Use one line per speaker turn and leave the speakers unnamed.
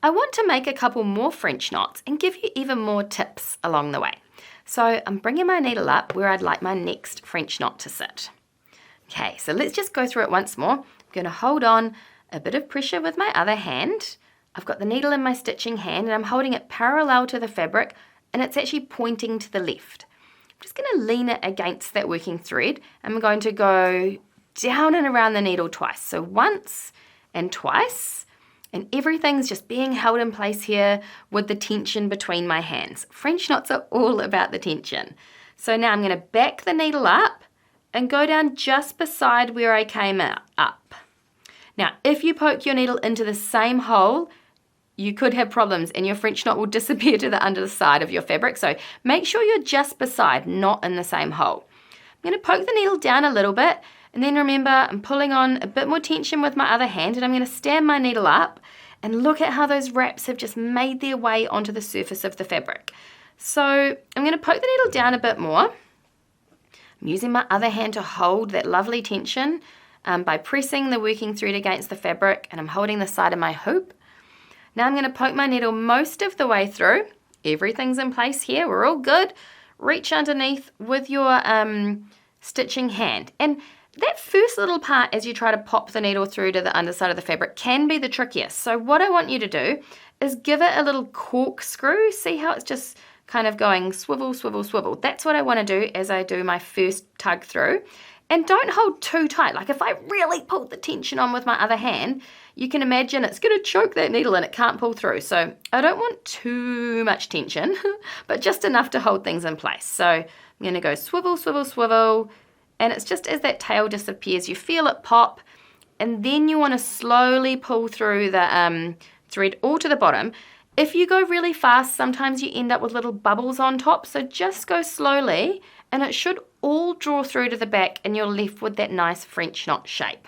I want to make a couple more French knots and give you even more tips along the way. So I'm bringing my needle up where I'd like my next French knot to sit. Okay, so let's just go through it once more. I'm going to hold on a bit of pressure with my other hand. I've got the needle in my stitching hand and I'm holding it parallel to the fabric and it's actually pointing to the left. I'm just going to lean it against that working thread. I'm going to go down and around the needle twice. So once and twice, and everything's just being held in place here with the tension between my hands. French knots are all about the tension. So now I'm going to back the needle up and go down just beside where I came up. Now, if you poke your needle into the same hole, you could have problems and your French knot will disappear to the under the side of your fabric. So make sure you're just beside, not in the same hole. I'm going to poke the needle down a little bit, and then remember I'm pulling on a bit more tension with my other hand, and I'm going to stand my needle up and look at how those wraps have just made their way onto the surface of the fabric. So I'm going to poke the needle down a bit more. I'm using my other hand to hold that lovely tension by pressing the working thread against the fabric, and I'm holding the side of my hoop. Now I'm going to poke my needle most of the way through. Everything's in place here. We're all good. Reach underneath with your stitching hand. And that first little part as you try to pop the needle through to the underside of the fabric can be the trickiest. So what I want you to do is give it a little corkscrew. See how it's just kind of going swivel, swivel, swivel. That's what I want to do as I do my first tug through. And don't hold too tight. Like if I really pulled the tension on with my other hand, you can imagine it's going to choke that needle and it can't pull through. So I don't want too much tension, but just enough to hold things in place. So I'm going to go swivel, swivel, swivel. And it's just as that tail disappears, you feel it pop. And then you want to slowly pull through the thread all to the bottom. If you go really fast, sometimes you end up with little bubbles on top. So just go slowly and it should all draw through to the back and you're left with that nice French knot shape.